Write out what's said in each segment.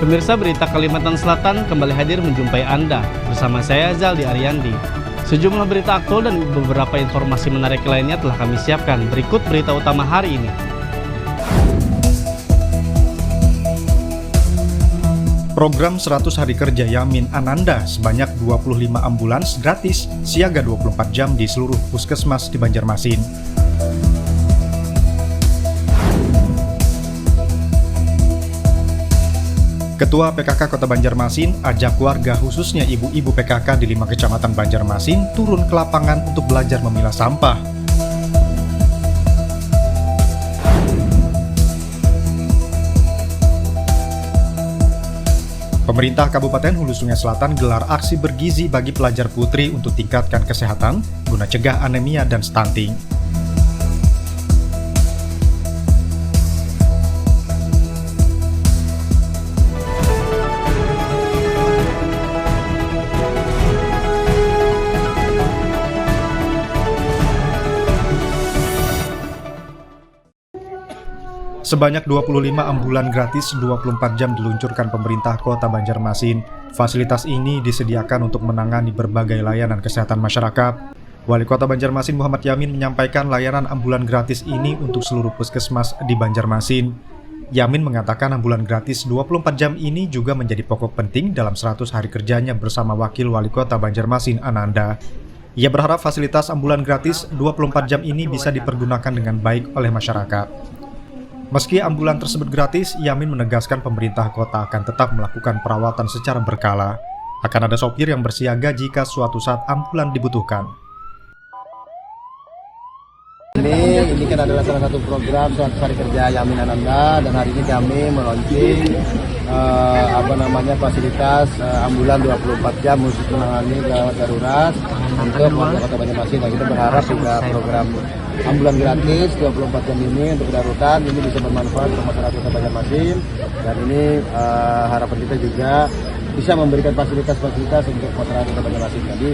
Pemirsa, berita Kalimantan Selatan kembali hadir menjumpai Anda. Bersama saya Zaldi Ariandi. Sejumlah berita aktual dan beberapa informasi menarik lainnya telah kami siapkan. Berikut berita utama hari ini. Program 100 hari kerja Yamin Ananda sebanyak 25 ambulans gratis siaga 24 jam di seluruh puskesmas di Banjarmasin. Ketua PKK Kota Banjarmasin ajak warga khususnya ibu-ibu PKK di 5 kecamatan Banjarmasin turun ke lapangan untuk belajar memilah sampah. Pemerintah Kabupaten Hulu Sungai Selatan gelar aksi bergizi bagi pelajar putri untuk tingkatkan kesehatan guna cegah anemia dan stunting. Sebanyak 25 ambulan gratis 24 jam diluncurkan pemerintah Kota Banjarmasin. Fasilitas ini disediakan untuk menangani berbagai layanan kesehatan masyarakat. Wali Kota Banjarmasin Muhammad Yamin menyampaikan layanan ambulan gratis ini untuk seluruh puskesmas di Banjarmasin. Yamin mengatakan ambulan gratis 24 jam ini juga menjadi pokok penting dalam 100 hari kerjanya bersama Wakil Wali Kota Banjarmasin Ananda. Ia berharap fasilitas ambulan gratis 24 jam ini bisa dipergunakan dengan baik oleh masyarakat. Meski ambulan tersebut gratis, Yamin menegaskan pemerintah kota akan tetap melakukan perawatan secara berkala. Akan ada sopir yang bersiaga jika suatu saat ambulan dibutuhkan. Ini kan adalah salah satu program 100 hari kerja Yamin Ananda, dan hari ini kami meluncing fasilitas ambulan 24 jam khusus menangani gawat darurat untuk warga Kota Banjarmasin. Nah, kita berharap juga program ambulan gratis 24 jam ini untuk kedaruratan ini bisa bermanfaat untuk masyarakat Kota Banjarmasin, dan ini harapan kita juga bisa memberikan fasilitas-fasilitas untuk masyarakat Kota Banjarmasin. Jadi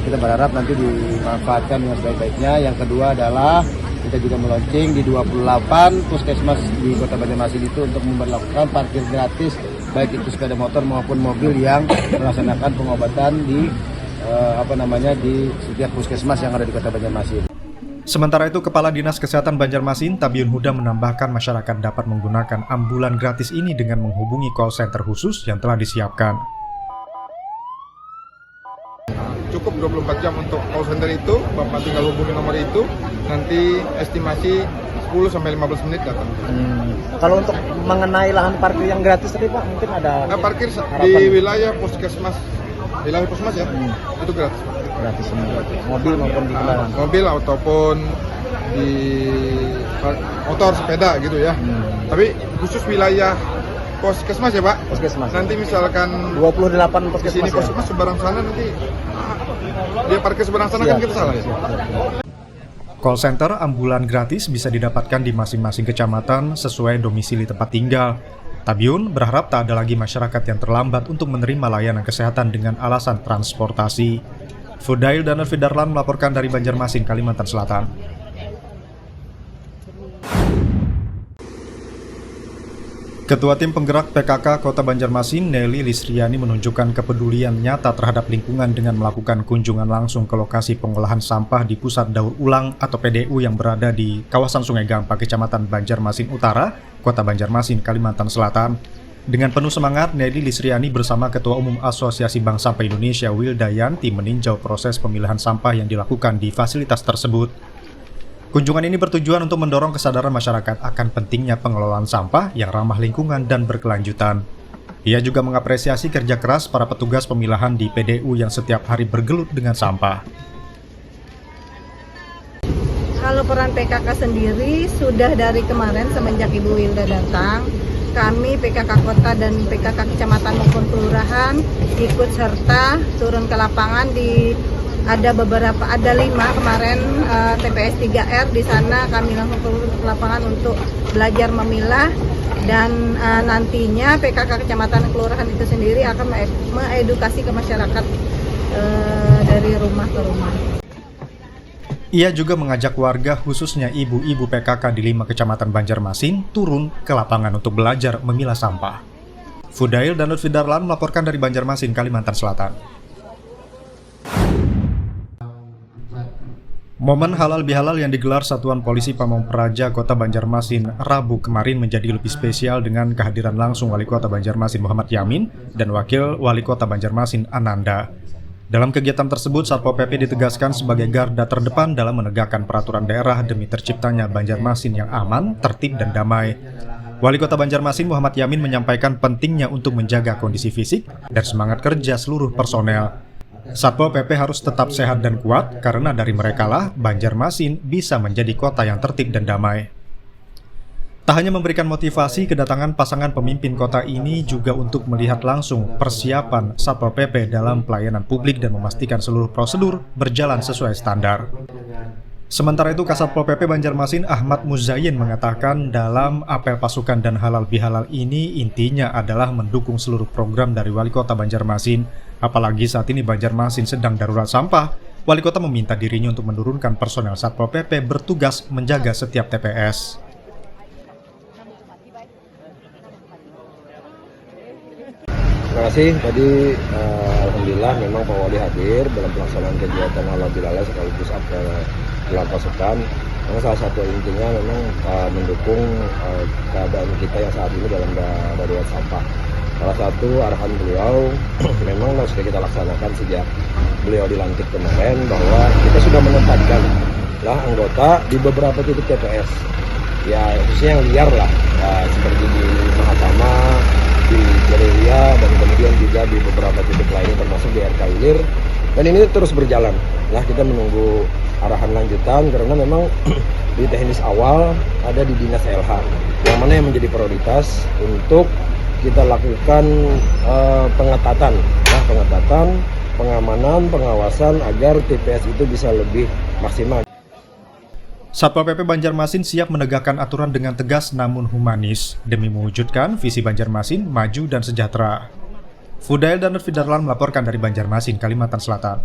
kita berharap nanti dimanfaatkan dengan sebaik-baiknya. Yang kedua adalah kita juga meluncing di 28 puskesmas di Kota Banjarmasin itu untuk memperlakukan parkir gratis baik itu sepeda motor maupun mobil yang melaksanakan pengobatan di di setiap puskesmas yang ada di Kota Banjarmasin. Sementara itu, Kepala Dinas Kesehatan Banjarmasin Tabiun Huda menambahkan masyarakat dapat menggunakan ambulan gratis ini dengan menghubungi call center khusus yang telah disiapkan. Cukup 24 jam untuk call center itu, Bapak tinggal hubungi nomor itu, nanti estimasi 10-15 menit datang. Kalau untuk mengenai lahan parkir yang gratis tadi Pak, mungkin ada parkir harapan di wilayah puskesmas ya, itu gratis. Gratis semua, mobil maupun di kendaraan. Mobil ataupun di motor, sepeda gitu ya. Tapi khusus wilayah puskesmas ya Pak. Puskesmas. Nanti misalkan 28 di puskesmas. sini puskesmas seberang sana, nanti dia parkir seberang sana kan kita salah ya. Call center ambulan gratis bisa didapatkan di masing-masing kecamatan sesuai domisili tempat tinggal. Tabiun berharap tak ada lagi masyarakat yang terlambat untuk menerima layanan kesehatan dengan alasan transportasi. Fudail dan Alfidarlan melaporkan dari Banjarmasin, Kalimantan Selatan. Ketua Tim Penggerak PKK Kota Banjarmasin, Nelly Lisriani, menunjukkan kepedulian nyata terhadap lingkungan dengan melakukan kunjungan langsung ke lokasi pengolahan sampah di Pusat Daur Ulang atau PDU yang berada di kawasan Sungai Gampang, Kecamatan Banjarmasin Utara, Kota Banjarmasin, Kalimantan Selatan. Dengan penuh semangat, Nelly Lisriani bersama Ketua Umum Asosiasi Bank Sampah Indonesia Wildayanti meninjau proses pemilahan sampah yang dilakukan di fasilitas tersebut. Kunjungan ini bertujuan untuk mendorong kesadaran masyarakat akan pentingnya pengelolaan sampah yang ramah lingkungan dan berkelanjutan. Ia juga mengapresiasi kerja keras para petugas pemilahan di PDU yang setiap hari bergelut dengan sampah. Kalau peran PKK sendiri sudah dari kemarin semenjak Ibu Wilda datang, kami PKK Kota dan PKK Kecamatan maupun Kelurahan ikut serta turun ke lapangan ada 5 kemarin TPS 3R. Di sana kami langsung turun ke lapangan untuk belajar memilah, dan nantinya PKK Kecamatan Kelurahan itu sendiri akan mengedukasi ke masyarakat dari rumah ke rumah. Ia juga mengajak warga khususnya ibu-ibu PKK di 5 kecamatan Banjarmasin turun ke lapangan untuk belajar memilah sampah. Fudail dan Lutfi Darlan melaporkan dari Banjarmasin, Kalimantan Selatan. Momen halal bihalal yang digelar Satuan Polisi Pamong Praja Kota Banjarmasin Rabu kemarin menjadi lebih spesial dengan kehadiran langsung Wali Kota Banjarmasin Muhammad Yamin dan Wakil Wali Kota Banjarmasin Ananda. Dalam kegiatan tersebut, Satpol PP ditegaskan sebagai garda terdepan dalam menegakkan peraturan daerah demi terciptanya Banjarmasin yang aman, tertib, dan damai. Wali Kota Banjarmasin Muhammad Yamin menyampaikan pentingnya untuk menjaga kondisi fisik dan semangat kerja seluruh personel. Satpol PP harus tetap sehat dan kuat karena dari merekalah Banjarmasin bisa menjadi kota yang tertib dan damai. Tak hanya memberikan motivasi, kedatangan pasangan pemimpin kota ini juga untuk melihat langsung persiapan Satpol PP dalam pelayanan publik dan memastikan seluruh prosedur berjalan sesuai standar. Sementara itu, Kasatpol PP Banjarmasin Ahmad Muzayyin mengatakan dalam apel pasukan dan halal bihalal ini intinya adalah mendukung seluruh program dari Wali Kota Banjarmasin. Apalagi saat ini Banjarmasin sedang darurat sampah, Wali Kota meminta dirinya untuk menurunkan personel Satpol PP bertugas menjaga setiap TPS. Terima kasih. Tadi alhamdulillah memang Pak Wali hadir dalam pelaksanaan kegiatan halal bihalal sekaligus apel gelar pasukan. Karena salah satu intinya memang mendukung keadaan kita yang saat ini dalam darurat sampah. Salah satu arahan beliau memang sudah kita laksanakan sejak beliau dilantik kemarin, bahwa kita sudah menempatkan anggota di beberapa titik TPS. Ya khususnya yang liar lah, seperti di Mahatama, di Gerelia, dan kemudian juga di beberapa titik lainnya termasuk di RK Ilir. Dan ini terus berjalan. Kita menunggu arahan lanjutan karena memang di teknis awal ada di Dinas LH, yang mana yang menjadi prioritas untuk kita lakukan pengetatan, pengamanan, pengawasan agar TPS itu bisa lebih maksimal. Satpol PP Banjarmasin siap menegakkan aturan dengan tegas namun humanis demi mewujudkan visi Banjarmasin maju dan sejahtera. Fudail dan Lutfi Darlan melaporkan dari Banjarmasin, Kalimantan Selatan.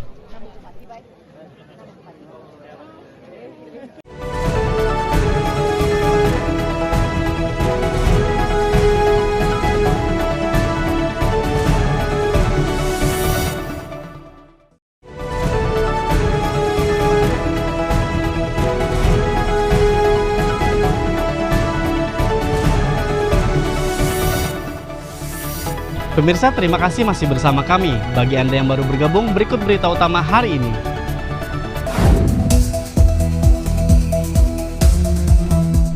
Pemirsa, terima kasih masih bersama kami. Bagi Anda yang baru bergabung, berikut berita utama hari ini.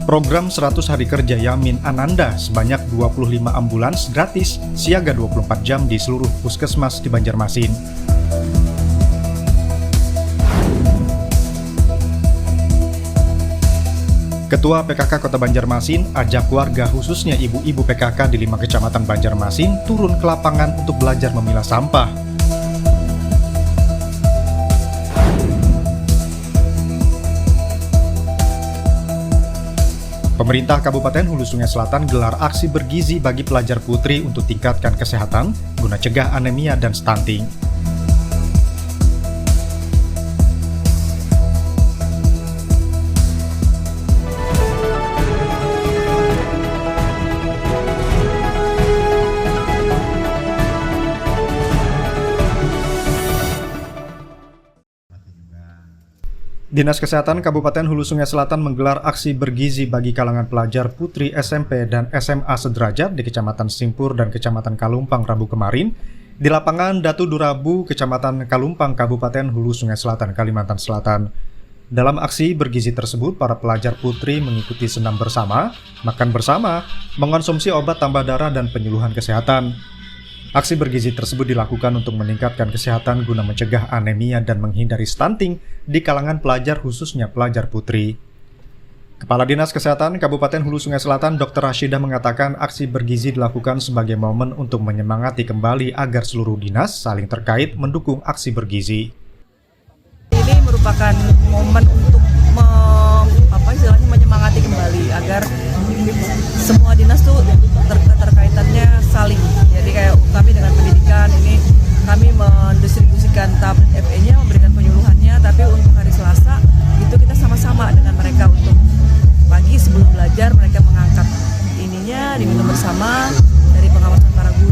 Program 100 Hari Kerja Yamin Ananda sebanyak 25 ambulans gratis siaga 24 jam di seluruh puskesmas di Banjarmasin. Ketua PKK Kota Banjarmasin ajak warga khususnya ibu-ibu PKK di 5 kecamatan Banjarmasin turun ke lapangan untuk belajar memilah sampah. Pemerintah Kabupaten Hulu Sungai Selatan gelar aksi bergizi bagi pelajar putri untuk tingkatkan kesehatan guna cegah anemia dan stunting. Dinas Kesehatan Kabupaten Hulu Sungai Selatan menggelar aksi bergizi bagi kalangan pelajar putri SMP dan SMA sederajat di Kecamatan Simpur dan Kecamatan Kalumpang Rabu kemarin di lapangan Datu Durabu, Kecamatan Kalumpang, Kabupaten Hulu Sungai Selatan, Kalimantan Selatan. Dalam aksi bergizi tersebut, para pelajar putri mengikuti senam bersama, makan bersama, mengonsumsi obat tambah darah dan penyuluhan kesehatan. Aksi bergizi tersebut dilakukan untuk meningkatkan kesehatan guna mencegah anemia dan menghindari stunting di kalangan pelajar khususnya pelajar putri. Kepala Dinas Kesehatan Kabupaten Hulu Sungai Selatan Dr. Rashidah mengatakan aksi bergizi dilakukan sebagai momen untuk menyemangati kembali agar seluruh dinas saling terkait mendukung aksi bergizi. Ini merupakan momen untuk menyemangati kembali agar semua dinas tuh terkaitannya saling. Jadi kayak kami dengan pendidikan ini kami mendistribusikan tab FE-nya, memberikan penyuluhannya, tapi untuk hari Selasa itu kita sama-sama dengan mereka untuk pagi sebelum belajar mereka mengangkat ininya diminum bersama dari pengawasan para guru.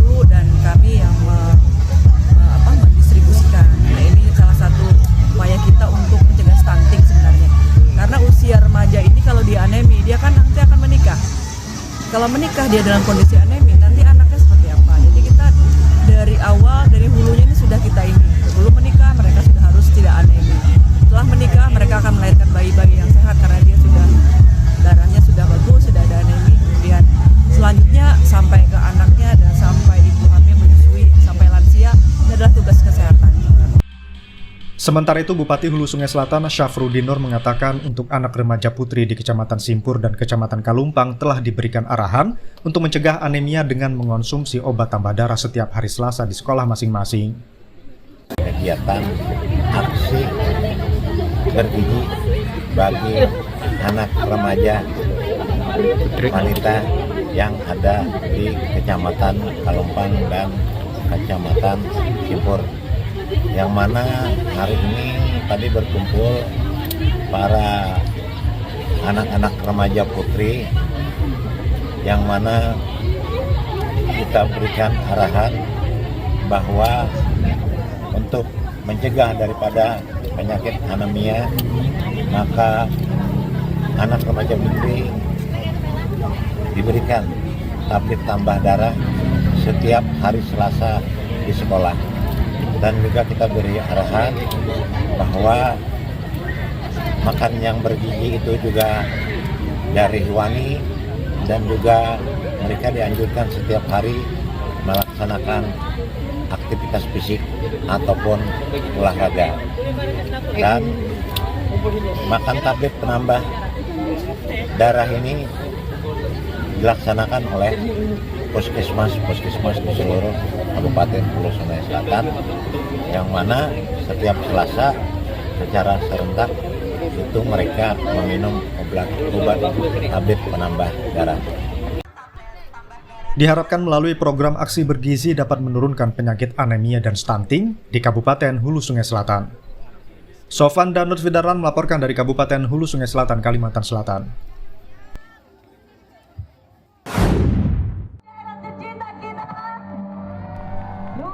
menikah dia dalam kondisi anemi, nanti anaknya seperti apa. Jadi kita dari awal, dari hulunya ini sudah kita ini. Sebelum menikah mereka sudah harus tidak anemi. Setelah menikah mereka akan melahirkan bayi-bayi yang sehat karena dia sudah darahnya sudah bagus, sudah ada anemi. Kemudian selanjutnya sampai ke anaknya dan sampai ibu hamil menyusui sampai lansia, ini adalah tugas kesehatan. Sementara itu, Bupati Hulu Sungai Selatan Syafruddin Nur mengatakan untuk anak remaja putri di Kecamatan Simpur dan Kecamatan Kalumpang telah diberikan arahan untuk mencegah anemia dengan mengonsumsi obat tambah darah setiap hari Selasa di sekolah masing-masing. Kegiatan aksi bergizi bagi anak remaja wanita yang ada di Kecamatan Kalumpang dan Kecamatan Simpur, yang mana hari ini tadi berkumpul para anak-anak remaja putri yang mana kita berikan arahan bahwa untuk mencegah daripada penyakit anemia, maka anak remaja putri diberikan tablet tambah darah setiap hari Selasa di sekolah. Dan juga kita beri arahan bahwa makan yang bergizi itu juga dari hewani, dan juga mereka dianjurkan setiap hari melaksanakan aktivitas fisik ataupun olahraga. Dan makan tablet penambah darah ini dilaksanakan oleh puskesmas di seluruh Kabupaten Hulu Sungai Selatan, yang mana setiap Selasa secara serentak itu mereka meminum obat tablet penambah darah. Diharapkan melalui program aksi bergizi dapat menurunkan penyakit anemia dan stunting di Kabupaten Hulu Sungai Selatan. Sofan dan Nurfidaran melaporkan dari Kabupaten Hulu Sungai Selatan, Kalimantan Selatan.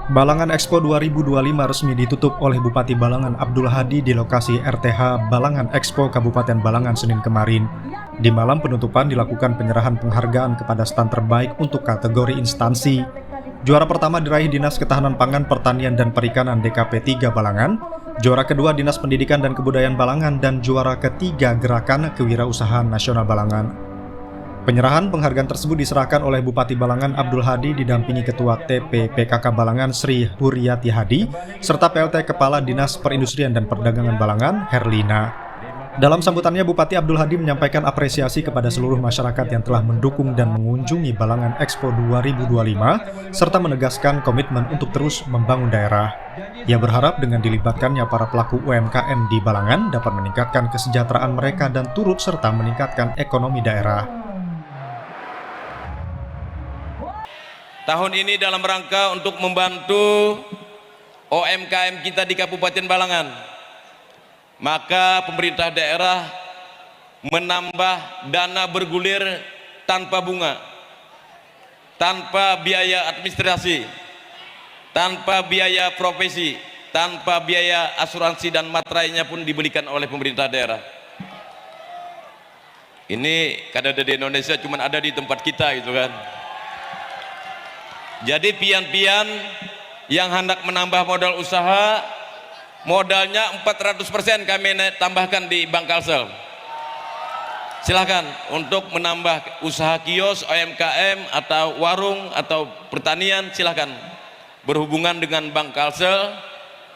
Balangan Expo 2025 resmi ditutup oleh Bupati Balangan Abdul Hadi di lokasi RTH Balangan Expo Kabupaten Balangan Senin kemarin. Di malam penutupan dilakukan penyerahan penghargaan kepada stand terbaik untuk kategori instansi. Juara pertama diraih Dinas Ketahanan Pangan, Pertanian dan Perikanan DKP 3 Balangan, juara kedua Dinas Pendidikan dan Kebudayaan Balangan, dan juara ketiga Gerakan Kewirausahaan Nasional Balangan. Penyerahan penghargaan tersebut diserahkan oleh Bupati Balangan Abdul Hadi didampingi Ketua TP PKK Balangan Sri Huryati Hadi, serta PLT Kepala Dinas Perindustrian dan Perdagangan Balangan Herlina. Dalam sambutannya, Bupati Abdul Hadi menyampaikan apresiasi kepada seluruh masyarakat yang telah mendukung dan mengunjungi Balangan Expo 2025, serta menegaskan komitmen untuk terus membangun daerah. Ia berharap dengan dilibatkannya para pelaku UMKM di Balangan dapat meningkatkan kesejahteraan mereka dan turut serta meningkatkan ekonomi daerah. Tahun ini dalam rangka untuk membantu UMKM kita di Kabupaten Balangan, maka pemerintah daerah menambah dana bergulir tanpa bunga, tanpa biaya administrasi, tanpa biaya profesi, tanpa biaya asuransi dan materainya pun diberikan oleh pemerintah daerah. Ini kada ada di Indonesia, cuma ada di tempat kita gitu kan. Jadi pian-pian yang hendak menambah modal usaha, modalnya 400% kami tambahkan di Bank Kalsel. Silahkan untuk menambah usaha kios, UMKM atau warung atau pertanian, silahkan berhubungan dengan Bank Kalsel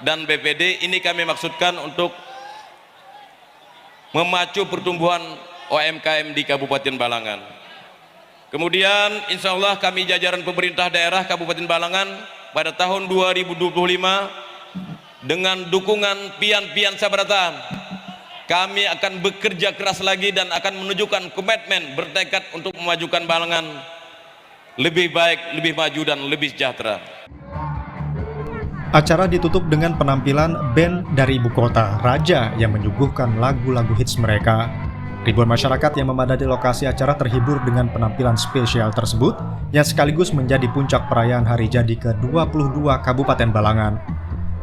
dan BPD. Ini kami maksudkan untuk memacu pertumbuhan UMKM di Kabupaten Balangan. Kemudian insya Allah kami jajaran pemerintah daerah Kabupaten Balangan pada tahun 2025 dengan dukungan pian-pian sabrata, kami akan bekerja keras lagi dan akan menunjukkan komitmen bertekad untuk memajukan Balangan lebih baik, lebih maju dan lebih sejahtera. Acara ditutup dengan penampilan band dari ibu kota, Raja, yang menyuguhkan lagu-lagu hits mereka. Ribuan masyarakat yang memadati lokasi acara terhibur dengan penampilan spesial tersebut yang sekaligus menjadi puncak perayaan hari jadi ke-22 Kabupaten Balangan.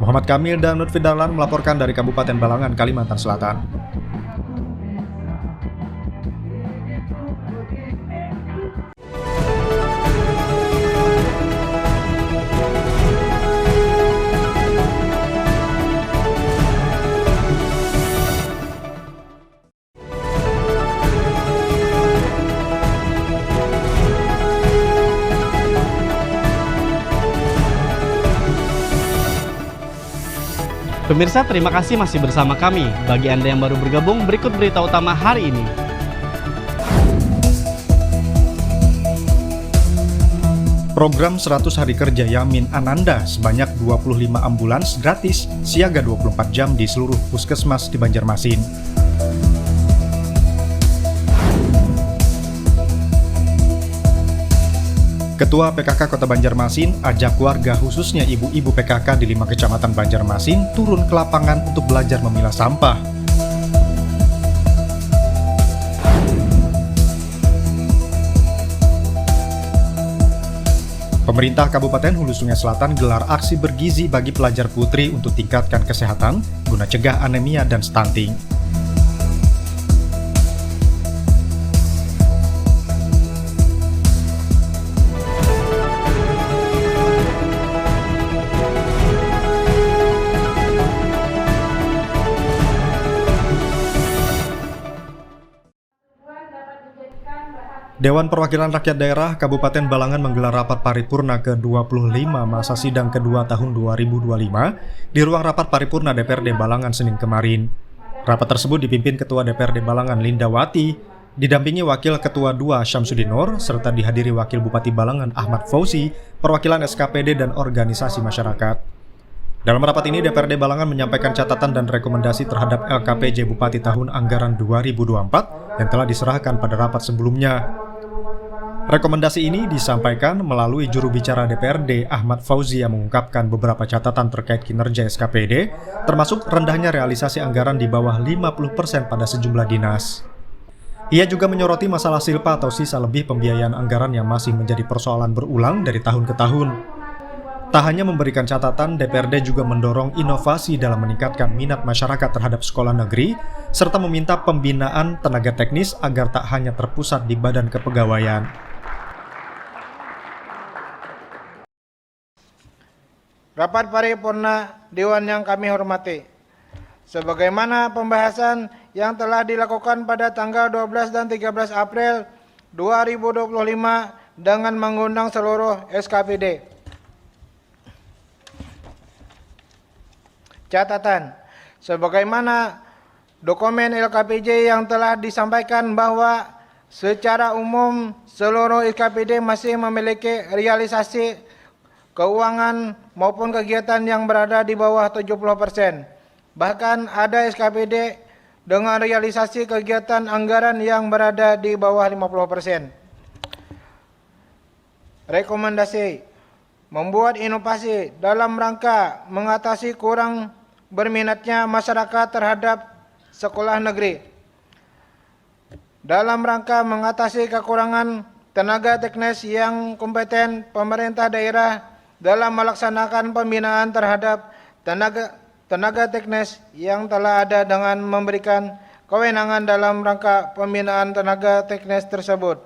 Muhammad Kamil dan Lutfi Dahlan melaporkan dari Kabupaten Balangan, Kalimantan Selatan. Pemirsa, terima kasih masih bersama kami. Bagi Anda yang baru bergabung, berikut berita utama hari ini. Program 100 hari kerja Yamin Ananda sebanyak 25 ambulans gratis siaga 24 jam di seluruh puskesmas di Banjarmasin. Ketua PKK Kota Banjarmasin ajak warga khususnya ibu-ibu PKK di 5 kecamatan Banjarmasin turun ke lapangan untuk belajar memilah sampah. Pemerintah Kabupaten Hulu Sungai Selatan gelar aksi bergizi bagi pelajar putri untuk tingkatkan kesehatan guna cegah anemia dan stunting. Dewan Perwakilan Rakyat Daerah Kabupaten Balangan menggelar rapat paripurna ke-25 masa sidang kedua tahun 2025 di ruang rapat paripurna DPRD Balangan Senin kemarin. Rapat tersebut dipimpin Ketua DPRD Balangan Lindawati, didampingi Wakil Ketua 2 Syamsuddin Nur, serta dihadiri Wakil Bupati Balangan Ahmad Fauzi, perwakilan SKPD dan organisasi masyarakat. Dalam rapat ini, DPRD Balangan menyampaikan catatan dan rekomendasi terhadap LKPJ Bupati tahun anggaran 2024 yang telah diserahkan pada rapat sebelumnya. Rekomendasi ini disampaikan melalui juru bicara DPRD Ahmad Fauzi yang mengungkapkan beberapa catatan terkait kinerja SKPD, termasuk rendahnya realisasi anggaran di bawah 50% pada sejumlah dinas. Ia juga menyoroti masalah silpa atau sisa lebih pembiayaan anggaran yang masih menjadi persoalan berulang dari tahun ke tahun. Tak hanya memberikan catatan, DPRD juga mendorong inovasi dalam meningkatkan minat masyarakat terhadap sekolah negeri, serta meminta pembinaan tenaga teknis agar tak hanya terpusat di badan kepegawaian. Rapat paripurna Dewan yang kami hormati, sebagaimana pembahasan yang telah dilakukan pada tanggal 12 dan 13 April 2025 dengan mengundang seluruh SKPD. Catatan, sebagaimana dokumen LKPJ yang telah disampaikan bahwa secara umum seluruh SKPD masih memiliki realisasi keuangan maupun kegiatan yang berada di bawah 70%. Bahkan ada SKPD dengan realisasi kegiatan anggaran yang berada di bawah 50%. Rekomendasi, membuat inovasi dalam rangka mengatasi kurang berminatnya masyarakat terhadap sekolah negeri. Dalam rangka mengatasi kekurangan tenaga teknis yang kompeten, pemerintah daerah dalam melaksanakan pembinaan terhadap tenaga teknis yang telah ada dengan memberikan kewenangan dalam rangka pembinaan tenaga teknis tersebut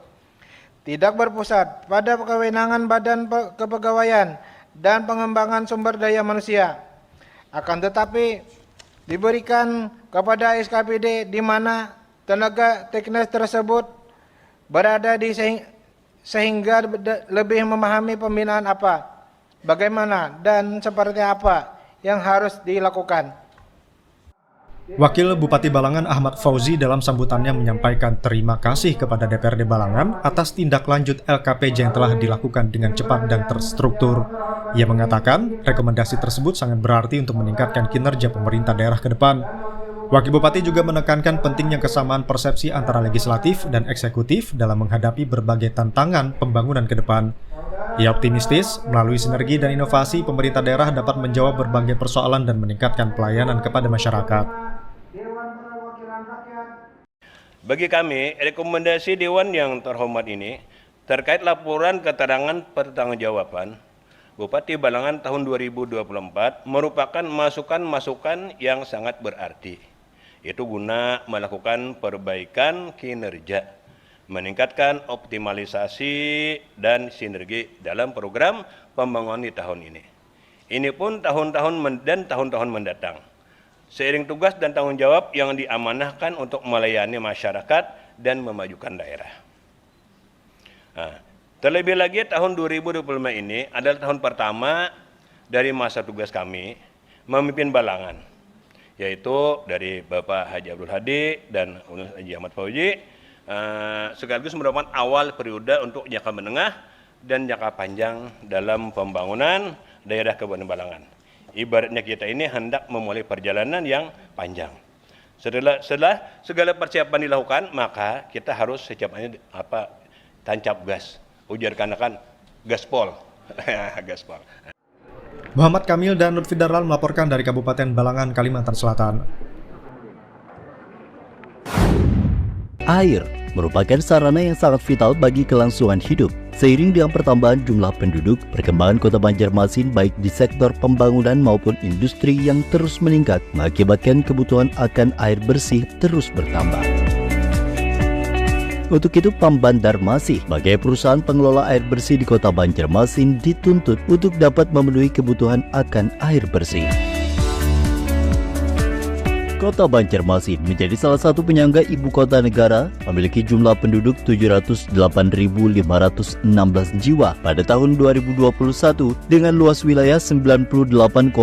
tidak berpusat pada kewenangan badan kepegawaian dan pengembangan sumber daya manusia, akan tetapi diberikan kepada SKPD di mana tenaga teknis tersebut berada di sehingga lebih memahami pembinaan apa, bagaimana dan seperti apa yang harus dilakukan. Wakil Bupati Balangan Ahmad Fauzi dalam sambutannya menyampaikan terima kasih kepada DPRD Balangan atas tindak lanjut LKPJ yang telah dilakukan dengan cepat dan terstruktur. Ia mengatakan rekomendasi tersebut sangat berarti untuk meningkatkan kinerja pemerintah daerah ke depan. Wakil Bupati juga menekankan pentingnya kesamaan persepsi antara legislatif dan eksekutif dalam menghadapi berbagai tantangan pembangunan ke depan. Ia optimistis, melalui sinergi dan inovasi, pemerintah daerah dapat menjawab berbagai persoalan dan meningkatkan pelayanan kepada masyarakat. Bagi kami, rekomendasi Dewan yang terhormat ini terkait laporan keterangan pertanggungjawaban Bupati Balangan tahun 2024 merupakan masukan-masukan yang sangat berarti. Itu guna melakukan perbaikan kinerja, meningkatkan optimalisasi dan sinergi dalam program pembangunan di tahun ini. Ini pun tahun-tahun mendatang. Seiring tugas dan tanggung jawab yang diamanahkan untuk melayani masyarakat dan memajukan daerah. Nah, terlebih lagi tahun 2025 ini adalah tahun pertama dari masa tugas kami memimpin Balangan. yaitu dari Bapak Haji Abdul Hadi dan Haji Ahmad Fauzi, sekaligus merupakan awal periode untuk jangka menengah dan jangka panjang dalam pembangunan daerah Kabupaten Balangan. Ibaratnya kita ini hendak memulai perjalanan yang panjang. Setelah segala persiapan dilakukan, maka kita harus secepatnya tancap gas. Ujar kanakan gaspol. Gaspol. Muhammad Kamil dan Lutfi Darlal melaporkan dari Kabupaten Balangan, Kalimantan Selatan. Air merupakan sarana yang sangat vital bagi kelangsungan hidup. Seiring dengan pertambahan jumlah penduduk, perkembangan Kota Banjarmasin baik di sektor pembangunan maupun industri yang terus meningkat mengakibatkan kebutuhan akan air bersih terus bertambah. Untuk itu, PAM Banjarmasin sebagai perusahaan pengelola air bersih di Kota Banjarmasin dituntut untuk dapat memenuhi kebutuhan akan air bersih. Kota Banjarmasin menjadi salah satu penyangga ibu kota negara, memiliki jumlah penduduk 708.516 jiwa pada tahun 2021 dengan luas wilayah 98,46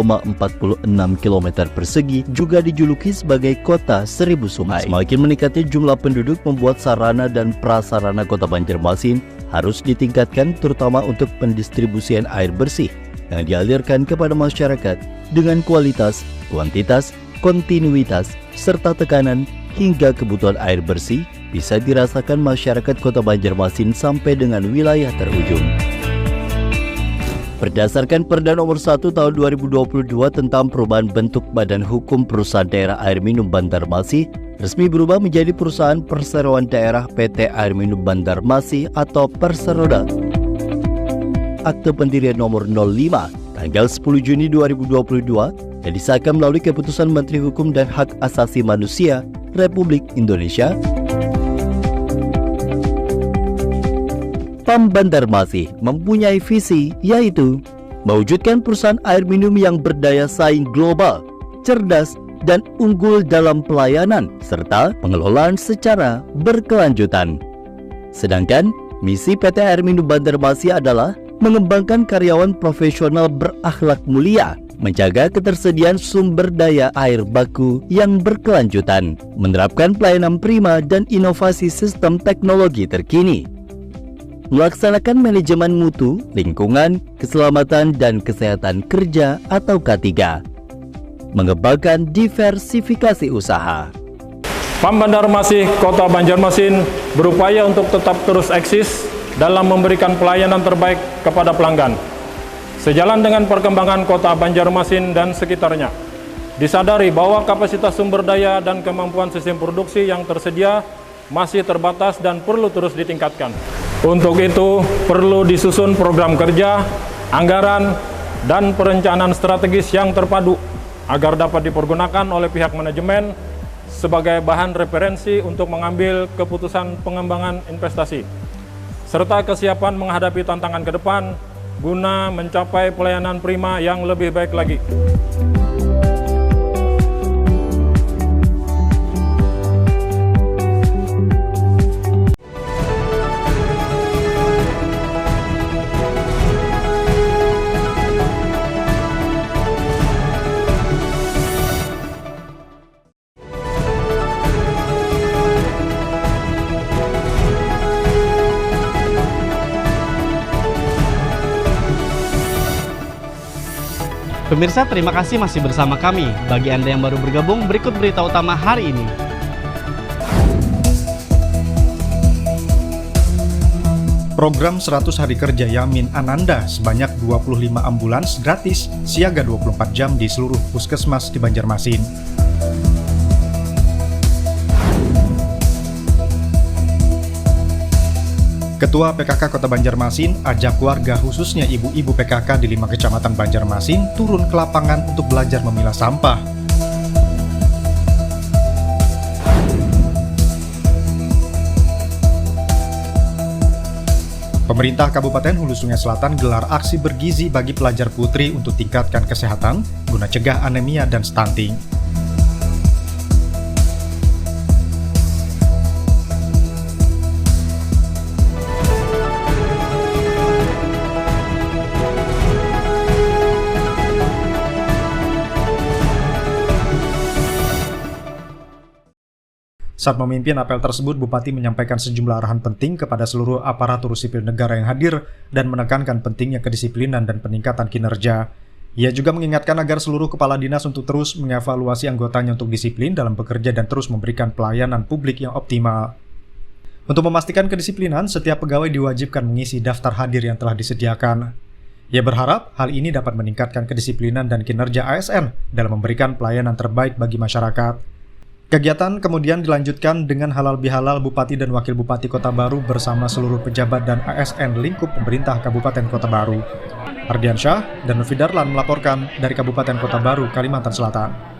km persegi, juga dijuluki sebagai kota 1000 sungai. Semakin meningkatnya jumlah penduduk membuat sarana dan prasarana Kota Banjarmasin harus ditingkatkan, terutama untuk pendistribusian air bersih yang dialirkan kepada masyarakat dengan kualitas, kuantitas, kontinuitas, serta tekanan hingga kebutuhan air bersih bisa dirasakan masyarakat Kota Banjarmasin sampai dengan wilayah terujung. Berdasarkan Perda Nomor 1 Tahun 2022 tentang perubahan bentuk Badan Hukum Perusahaan Daerah Air Minum Banjarmasin, resmi berubah menjadi Perusahaan Perseroan Daerah PT Air Minum Banjarmasin atau Perseroda. Akte pendirian nomor 05 tanggal 10 Juni 2022 yang disahkan melalui Keputusan Menteri Hukum dan Hak Asasi Manusia Republik Indonesia. PAM Banjarmasin mempunyai visi, yaitu mewujudkan perusahaan air minum yang berdaya saing global, cerdas, dan unggul dalam pelayanan serta pengelolaan secara berkelanjutan. Sedangkan misi PT Air Minum Banjarmasin adalah mengembangkan karyawan profesional berakhlak mulia, menjaga ketersediaan sumber daya air baku yang berkelanjutan, menerapkan pelayanan prima dan inovasi sistem teknologi terkini, melaksanakan manajemen mutu, lingkungan, keselamatan dan kesehatan kerja atau K3, mengembangkan diversifikasi usaha. PAM Banjarmasin Kota Banjarmasin berupaya untuk tetap terus eksis dalam memberikan pelayanan terbaik kepada pelanggan. Sejalan dengan perkembangan Kota Banjarmasin dan sekitarnya, disadari bahwa kapasitas sumber daya dan kemampuan sistem produksi yang tersedia masih terbatas dan perlu terus ditingkatkan. Untuk itu, perlu disusun program kerja, anggaran, dan perencanaan strategis yang terpadu agar dapat dipergunakan oleh pihak manajemen sebagai bahan referensi untuk mengambil keputusan pengembangan investasi, serta kesiapan menghadapi tantangan ke depan guna mencapai pelayanan prima yang lebih baik lagi. Pemirsa, terima kasih masih bersama kami. Bagi Anda yang baru bergabung, berikut berita utama hari ini. Program 100 Hari Kerja Yamin Ananda sebanyak 25 ambulans gratis siaga 24 jam di seluruh puskesmas di Banjarmasin. Ketua PKK Kota Banjarmasin ajak warga khususnya ibu-ibu PKK di 5 kecamatan Banjarmasin turun ke lapangan untuk belajar memilah sampah. Pemerintah Kabupaten Hulu Sungai Selatan gelar aksi bergizi bagi pelajar putri untuk tingkatkan kesehatan guna cegah anemia dan stunting. Saat memimpin apel tersebut, Bupati menyampaikan sejumlah arahan penting kepada seluruh aparatur sipil negara yang hadir dan menekankan pentingnya kedisiplinan dan peningkatan kinerja. Ia juga mengingatkan agar seluruh kepala dinas untuk terus mengevaluasi anggotanya untuk disiplin dalam bekerja dan terus memberikan pelayanan publik yang optimal. Untuk memastikan kedisiplinan, setiap pegawai diwajibkan mengisi daftar hadir yang telah disediakan. Ia berharap hal ini dapat meningkatkan kedisiplinan dan kinerja ASN dalam memberikan pelayanan terbaik bagi masyarakat. Kegiatan kemudian dilanjutkan dengan halal bihalal Bupati dan Wakil Bupati Kota Baru bersama seluruh pejabat dan ASN lingkup pemerintah Kabupaten Kota Baru. Ardiansyah dan Novi Darlan melaporkan dari Kabupaten Kota Baru, Kalimantan Selatan.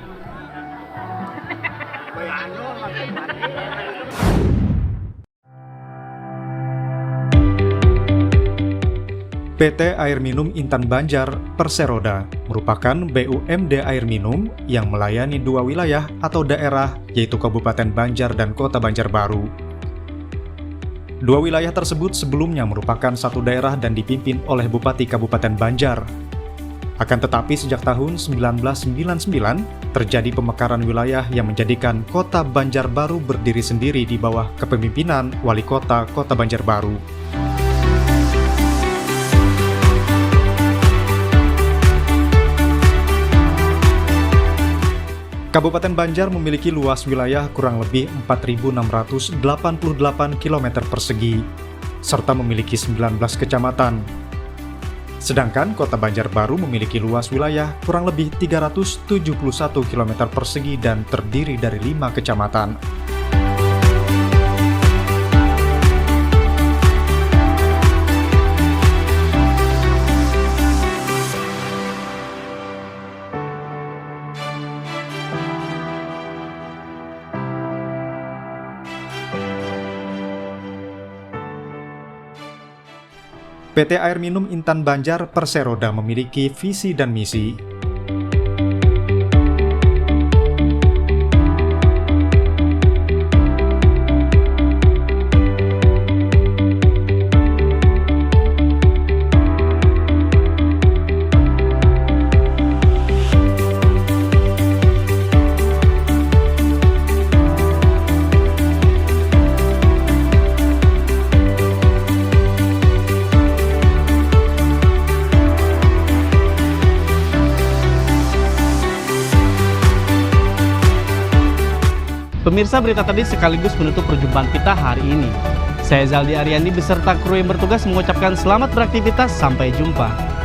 PT Air Minum Intan Banjar Perseroda merupakan BUMD air minum yang melayani dua wilayah atau daerah, yaitu Kabupaten Banjar dan Kota Banjarbaru. Dua wilayah tersebut sebelumnya merupakan satu daerah dan dipimpin oleh Bupati Kabupaten Banjar. Akan tetapi sejak tahun 1999 terjadi pemekaran wilayah yang menjadikan Kota Banjarbaru berdiri sendiri di bawah kepemimpinan Wali Kota Kota Banjarbaru. Kabupaten Banjar memiliki luas wilayah kurang lebih 4.688 km persegi, serta memiliki 19 kecamatan. Sedangkan Kota Banjarbaru memiliki luas wilayah kurang lebih 371 km persegi dan terdiri dari 5 kecamatan. PT Air Minum Intan Banjar Perseroda memiliki visi dan misi. Pemirsa, berita tadi sekaligus menutup perjumpaan kita hari ini. Saya Zaldi Ariandi beserta kru yang bertugas mengucapkan selamat beraktivitas, sampai jumpa.